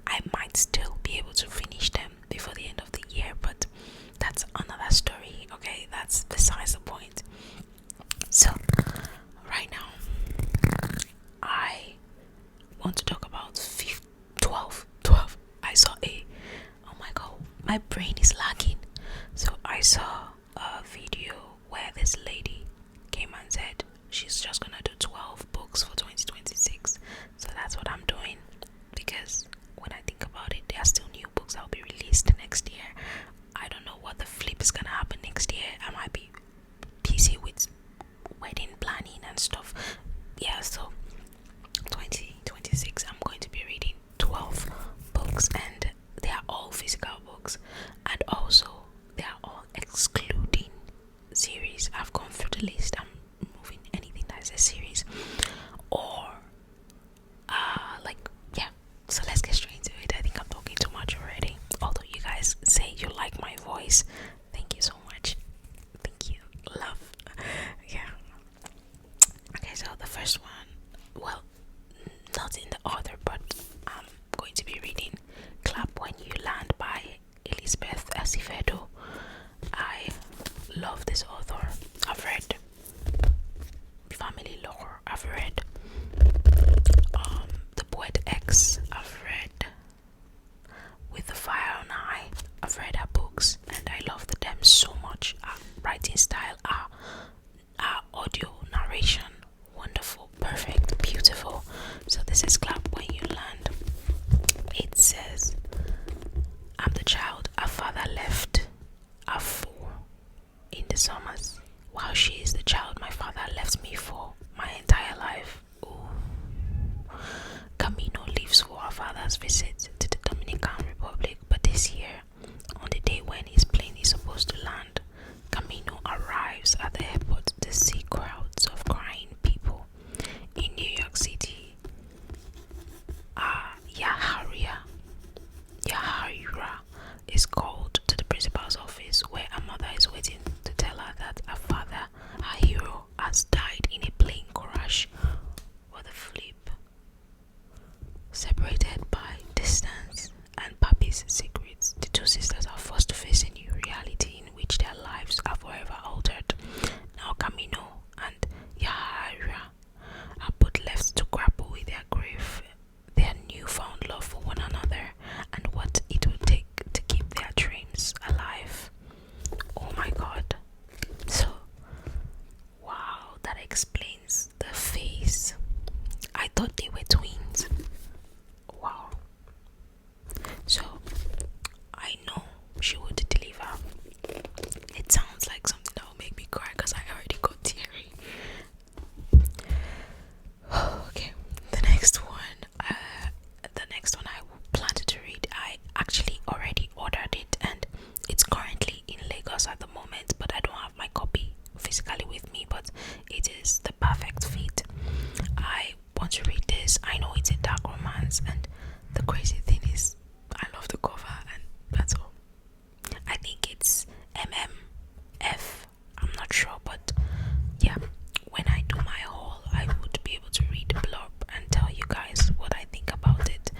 I might still be able to finish them before the end of the year, but that's another story. Okay, that's besides the point. So right now I want to talk about 12. I saw oh my god, my brain is lagging. So I saw a video where this lady came and said she's just gonna do 12 books for 2026. So that's what I'm doing, because when I think about it, there are still new books that will be released next year. I don't know what the flip is gonna happen next year. I might be busy with wedding planning and stuff. Yeah, so 2026 I'm going to be reading 12 books, and they are all physical books, and also they are all excluding series. I've gone through the list. I'm moving anything that is a series or yeah. So let's get straight into it. I think I'm talking too much already, although you guys say you like my voice. Thank you so much. Thank you. Love. Yeah. Okay, so the first one, well, not in the order, but I'm going to be reading Clap When You Land by Elizabeth Acevedo. I love this author. I've read Family Lore. I've read The Poet X. I've read With the Fire on Eye. I've read her books and I love them so much. Her writing style, her audio narration, wonderful, perfect, beautiful. So this is Clap When You Land. It says, I'm the child our father left her for in the summers, while she is the child my father left me for my entire life. Ooh. Camino leaves for her father's visit to the Dominican Republic, but this year, on the day when his plane is supposed to land, Camino arrives at the airport to see crowds of crying people. In New York City, Yahaira is called to the principal's office, where her mother is waiting to tell her that her father, her hero, has died in a plane crash. What a flip. Separated by distance and Papi's secrets, the two sisters are forced to face a new reality in which their lives are forever altered. Now Camino and Yahaira are both left to grapple with their grief, their newfound love for one another, and what it will take to keep their dreams alive. Oh my god. So, wow, that explains the face. I thought they were twins. Wow. So, I know she would deliver. It sounds like something that will make me cry because I already got teary. Okay, the next one I planned to read, I actually already ordered it and it's currently in Lagos at the moment, but I don't have my copy physically with me, but it is The Perfect Fit. I want to read this. I know it's a dark romance, and the crazy thing is I love the cover, and that's all. I think it's MMF. I'm not sure, but yeah, when I do my haul, I would be able to read the blurb and tell you guys what I think about it.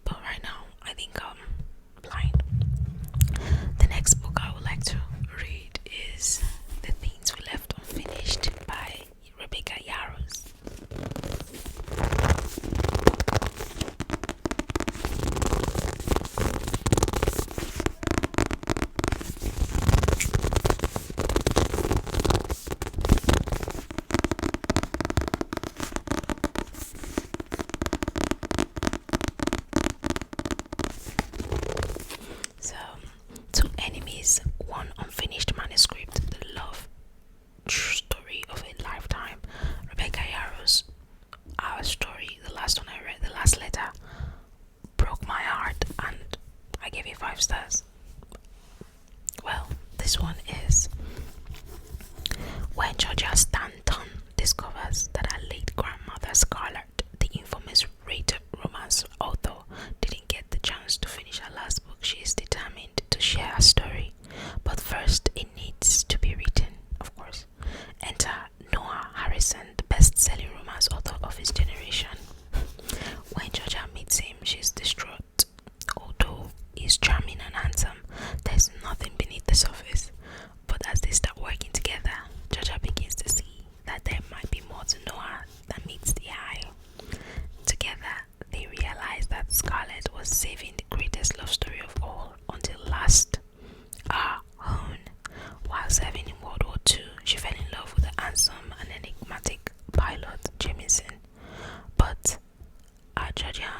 But right now, I think I'm blind. The next book I would like to read is The Things We Left Unfinished by Rebecca Yarros.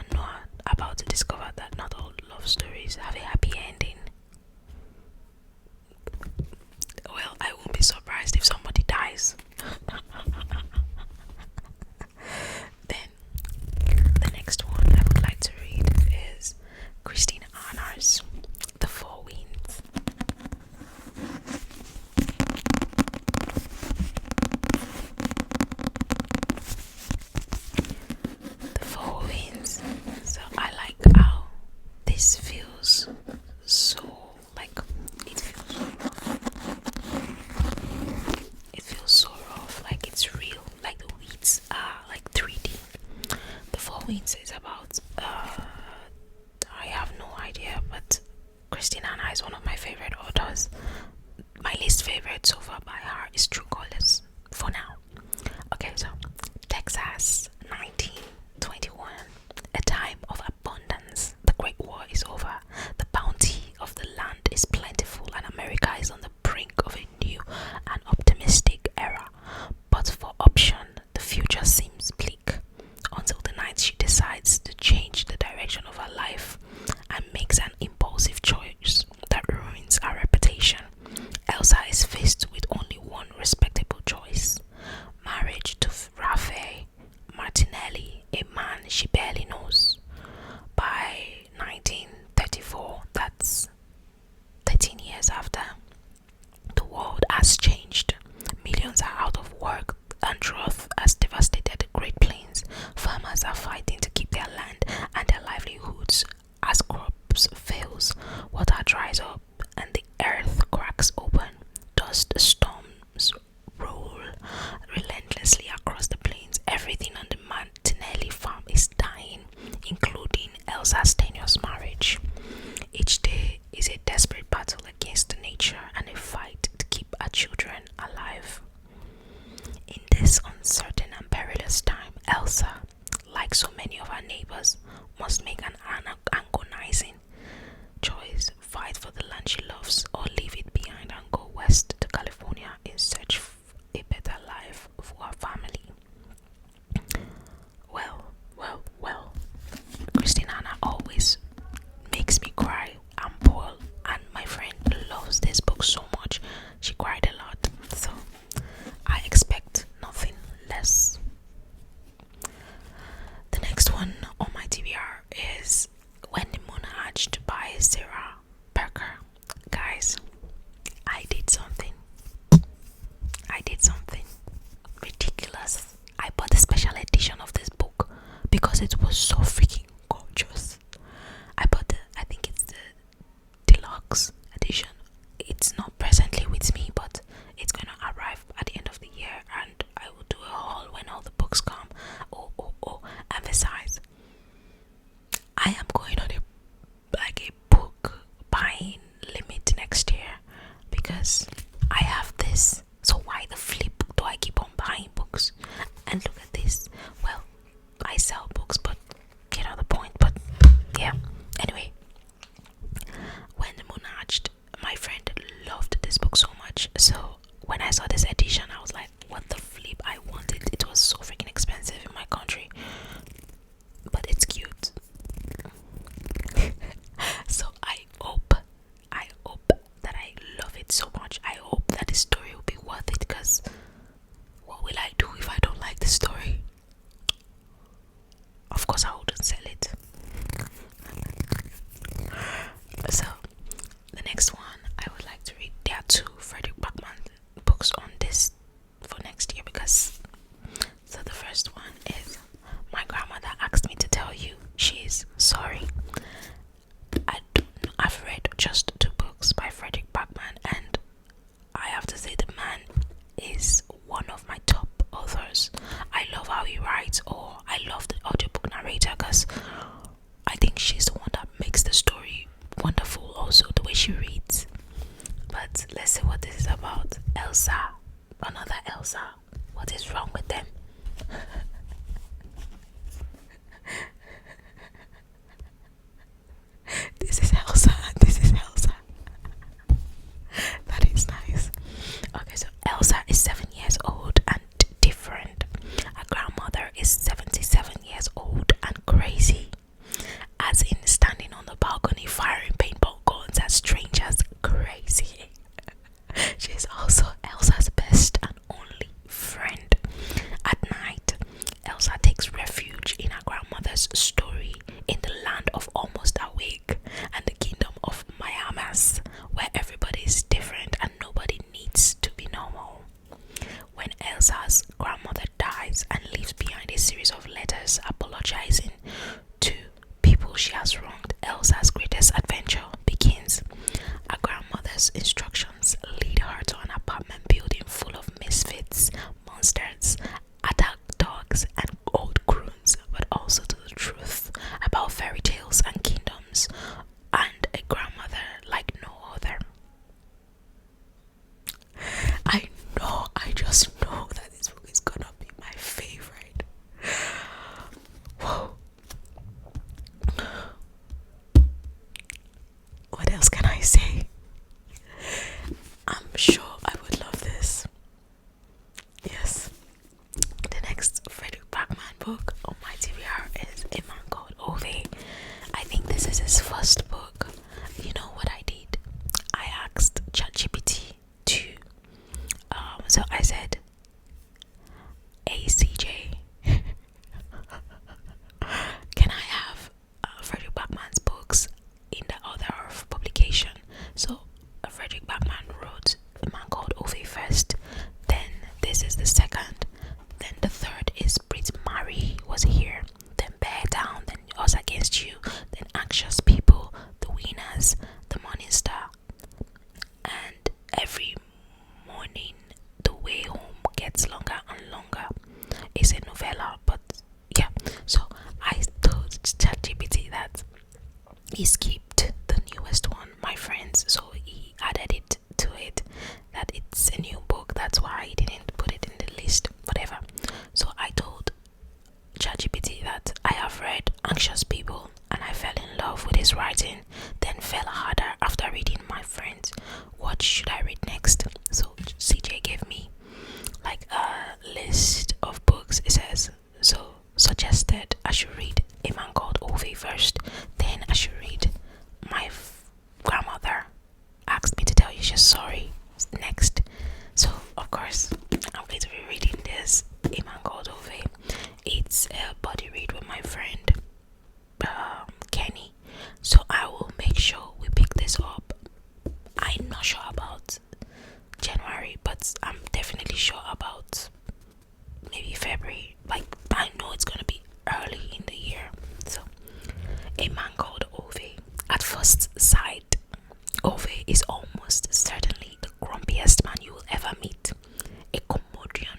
are not about to discover that not all love stories have a happy ending. Well, I won't be surprised if somebody dies. Then, the next one I would like to read is Christina Anna's The Four Winds. The Four Winds. So I like how this feels so like it feels so rough. It feels so rough, like it's real, like the weeds are like 3D. The Four Winds is about I have no idea, but Christina Anna is one of my favorite authors. My least favorite so far by her is True Colors for now. Okay, so Texas 1921, a time of abundance. The Great War is over. The bounty of the land is plentiful, and America is on the brink of a new and optimistic era. But for option, the future seems bleak until the night she decides to change the direction of her life and makes an impulsive choice that ruins her reputation. Elsa is faced with only one respectable choice: marriage to Raphael Martinelli, a man she barely knows. By 1934, that's 13 years after, the world has changed. Millions are out of work, and drought has devastated the Great Plains. Farmers are fighting to keep their land and their livelihoods. As crops fails, water dries up, and the earth cracks open. Dust storms roll relentlessly across the plains. Everything on the Martinelli farm is dying, including Elsa's tenuous marriage. Each day is a desperate battle against nature and a fight to keep our children alive. In this uncertain and perilous time, Elsa, like so many of her neighbors, must make an agonizing choice: fight for the land she loves, or leave it behind and go west to California in search of a better life for her family. Well, Christina Anna always makes me cry and boil, and my friend loves this book so much. She cried a lot, so I expect nothing less. The next one on my TBR is When the Moon Hatched by Sarah Parker. Guys, I did something ridiculous. I bought a special edition of this book because it was so freaking gorgeous. I think it's the deluxe edition. It's not presently with me, but it's gonna arrive at the end of the year, and I will do a haul when all the books come. And besides, I am going on a book buying limit next year because I have this. So why the flip do I keep on buying books? And look at this. Well, I sell books, but you know the point. But yeah. Anyway, When the Moon Hatched, my friend loved this book so much. So when I saw this edition, I was like, what the flip? I want it. It was so freaking expensive in my country, but it's cute. So I hope that I love it so much. I hope that the story will be worth it, because what will I do if I don't like the story? Of course I wouldn't sell it. So the next one I would like to read, there are two Frederick Bachman books on this for next year, because so the first one is My Grandmother Asked Me to Tell You She's Sorry. I've read just two books by Frederick Bachman, and I have to say the man is one of my top authors. I love how he writes, or I love the audiobook narrator, because I think she's the one that makes the story wonderful, also the way she reads. But let's see what this is about. Elsa, another Elsa. What is wrong with them? This is Elsa. That is nice. Okay, so Elsa is 7 years old and different. Her grandmother is 77 years old and crazy. his first book, you know what I did? I asked ChatGPT to, so I said, "Hey CJ, can I have Frederick Backman's books in the order of publication?" So Frederick Backman wrote A Man Called Ove first, then this is the second, then the third is Brit Marie Was Here, then Bear Down, then Us Against You, then Anxious People, The Winners, The Morning Star, and every morning The Way Home Gets Longer and Longer. It's a novella, but yeah. So I told ChatGPT that he skipped the newest one, My Friends, so he added it to it that it's a new book. That's why he didn't put it in the list. Whatever. So I told ChatGPT that I have read Anxious People and I fell in love with his writing, then fell harder after reading My Friends. What should I read next? So CJ gave me like a list of books. It says, so suggested I should read A Man Called Ove first, then I should read My Grandmother Asked Me to Tell You She's Sorry next. So of course I'm going to be reading this A Man Called Ove. It's a buddy read with my friend Kenny, so I will make sure we pick this up. I'm not sure about January, but I'm definitely sure about maybe February. Like, I know it's gonna be early in the year. So A Man Called Ove. At first sight, Ove is almost certainly the grumpiest man you will ever meet. A commodian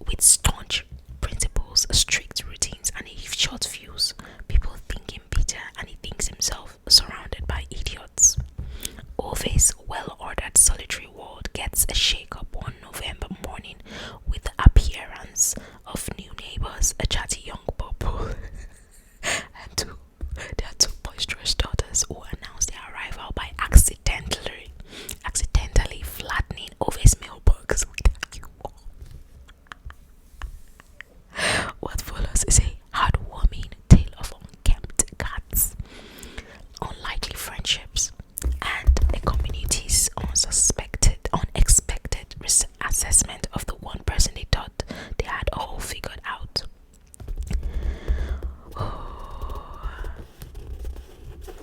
with staunch principles, strict routines, and a short fuse. People think him bitter, and he thinks himself surrounded by idiots. Ove's well-ordered solitary world gets a shake-up one November morning with the appearance of new neighbors, a chatty young couple, and their two boisterous daughters who announce their arrival by accidentally flattening Ove's mailbox with a cue ball. What follows is a heartwarming tale of unkempt cats, unlikely friendships, and a community's unexpected assessment of the one person they thought they had all figured out. Oh,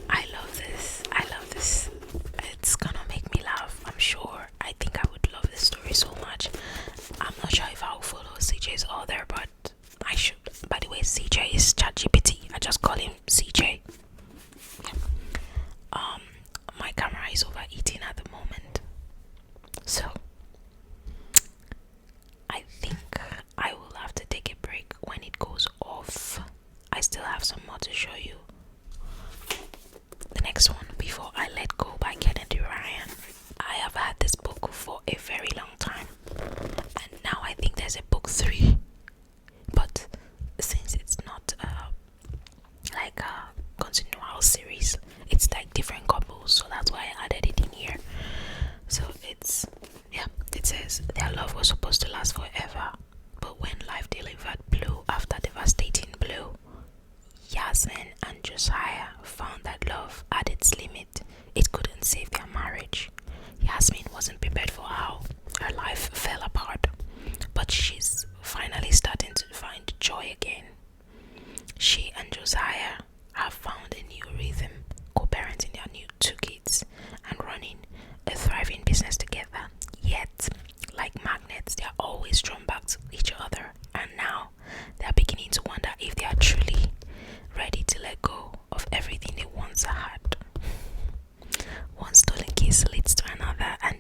I love this. It's gonna make me laugh, I'm sure. I think I would love this story so much. I'm not sure if I'll follow CJ's author, but I should. By the way, CJ is ChatGPT. I just call him CJ. My camera is overheating at the moment, so I think I will have to take a break. When it goes off, I still have some more to show you. The next one, Before I Let Go by Kennedy Ryan. I have had this book for a very long time, and now I think there's a book 3, but since it's not like a continual series, it's like different couples, so that's why I added it in here. So it says their love was supposed to last forever, but when life delivered blue after devastating blow, Yasmin and Josiah found that love had its limit. It couldn't save their marriage. Yasmin wasn't prepared for how her life fell apart, but she's finally starting to find joy again. She and Josiah have found a new rhythm, co-parenting their new 2 kids and running a thriving business together. Yet, like magnets, they are always drawn back to each other, and now they are beginning to wonder if they are truly ready to let go of everything they once had. One stolen kiss leads to another, and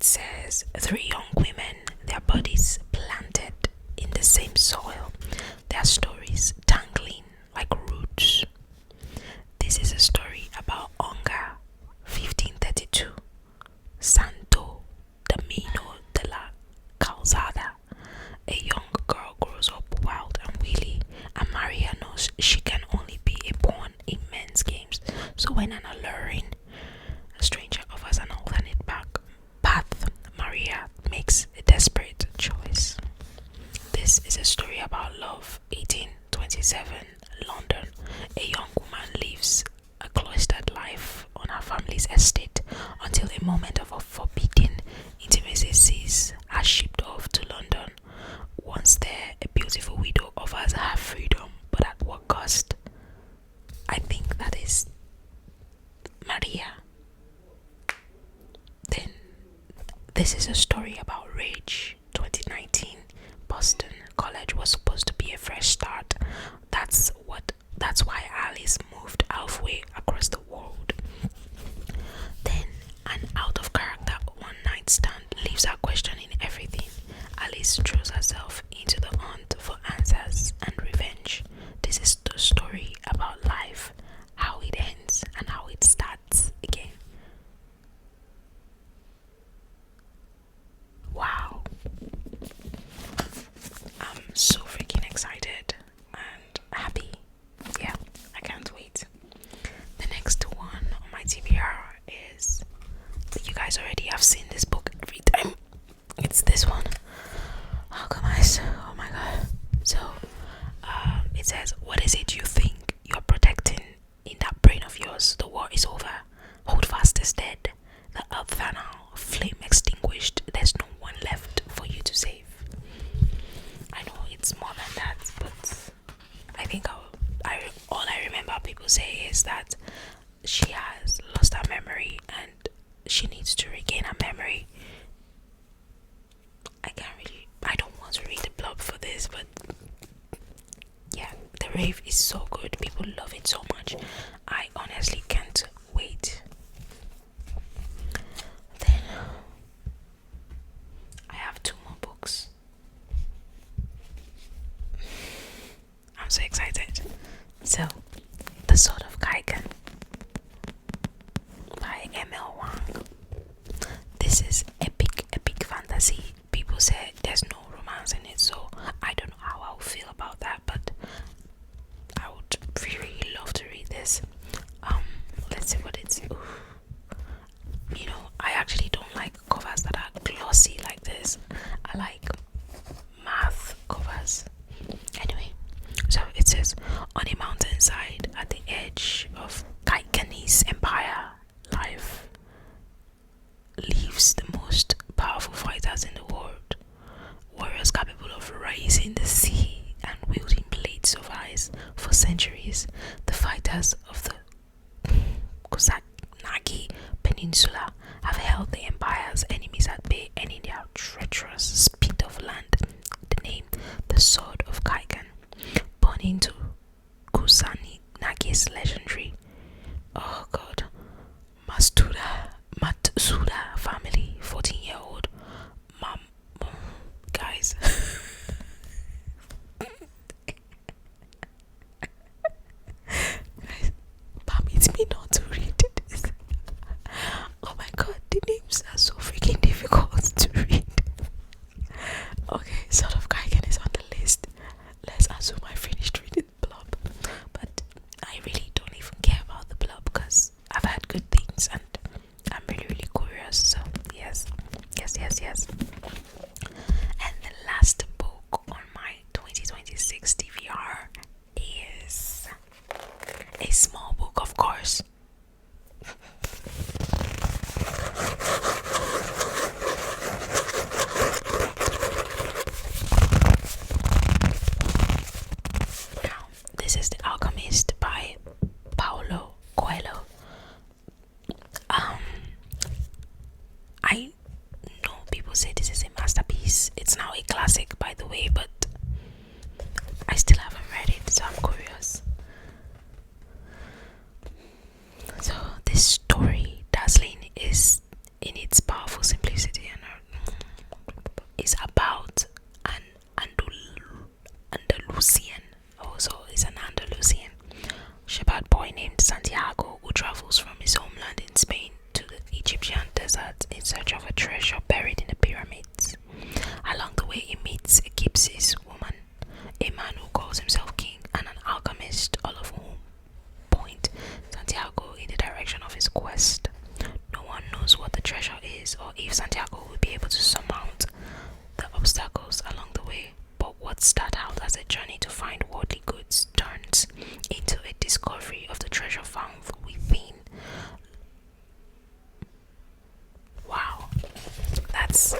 it says 3 young women, their bodies planted in the same soil, their stories tangling like roots. This is a story about Onga, 1532, Santo Domingo de la Calzada. A young girl grows up wild and wily, and Maria knows she can only be a pawn in men's games. So when an alluring stranger offers an alternate path, Maria makes a desperate choice. This is a story about love. 1827, London. A young woman lives a cloistered life on her family's estate until a moment of a forbidden intimacy sees her shipped off to London. Once there, a beautiful widow offers her freedom, but at what cost? I think that is Maria. Then, this is a story about rage. 2019, Boston College was supposed to be a fresh start. That's why Alice moved halfway across the world. Then, an out of character one night stand leaves her questioning everything. Alice throws herself into the hunt for answers and revenge. This is the story about life, how it ends and how it starts again. Wow. I'm so freaking excited and happy. Yeah, I can't wait. The next one on my TBR is, you guys already have seen this book every time. It's this one. Oh guys, oh my god. So it says, what is it you think you're protecting in that brain of yours? The war is over. Hold fast is dead. The earth now, flame extinguished. There's no one left for you to save. I know it's more than that, but I think all I remember people say is that she has lost her memory and she needs to regain her memory. I don't want to read the blurb for this, but yeah, the rave is so good. People love it so much. I honestly can't wait. Then I have 2 more books. I'm so excited. So, The Sword of Kaiken by M.L. Wang. This is epic fantasy. People say there's no romance in it, so I don't know how I'll feel about that, but I would really love to read this. Let's see what it's. Oof. You know, I actually don't like covers that are glossy like this. I like matte covers. Anyway, so it says, on a mountainside at the edge of Kaikani's empire, life lives the most powerful fighters in the world. Warriors capable of rising the sea and wielding blades of ice for centuries. The fighters of the Kusanagi Peninsula have held the empire's enemies at bay, and in their treacherous spit of land, the name, the Sword of Kaiken, born into Kusanagi's legendary, oh god, Matsuda family, 14-year-old mom, guys. Guys, permit me not to read this. Oh my god, the names are so freaking difficult to read. Okay, Sword of Kaiken is on the list. Let's assume I finished reading the blurb. But I really don't even care about the blurb because I've had good things and I'm really curious. So yes. And the last book on my 2026 TVR is a small book, of course. Now, this is The Alchemist by Paulo Coelho. I know people say this is a masterpiece. It's now a classic, by the way, but I still haven't read it, so I'm curious. a bad boy named Santiago who travels from his homeland in Spain to the Egyptian desert in search of a treasure buried in the pyramids. Along the way, he meets a Gypsies woman, a man who calls himself king, and an alchemist, all of whom point Santiago in the direction of his quest. No one knows what the treasure is or if Santiago will be able to surmount the obstacles along the way, but what started out as a journey to find worldly goods turns into a discovery of the treasure found within. Wow, that's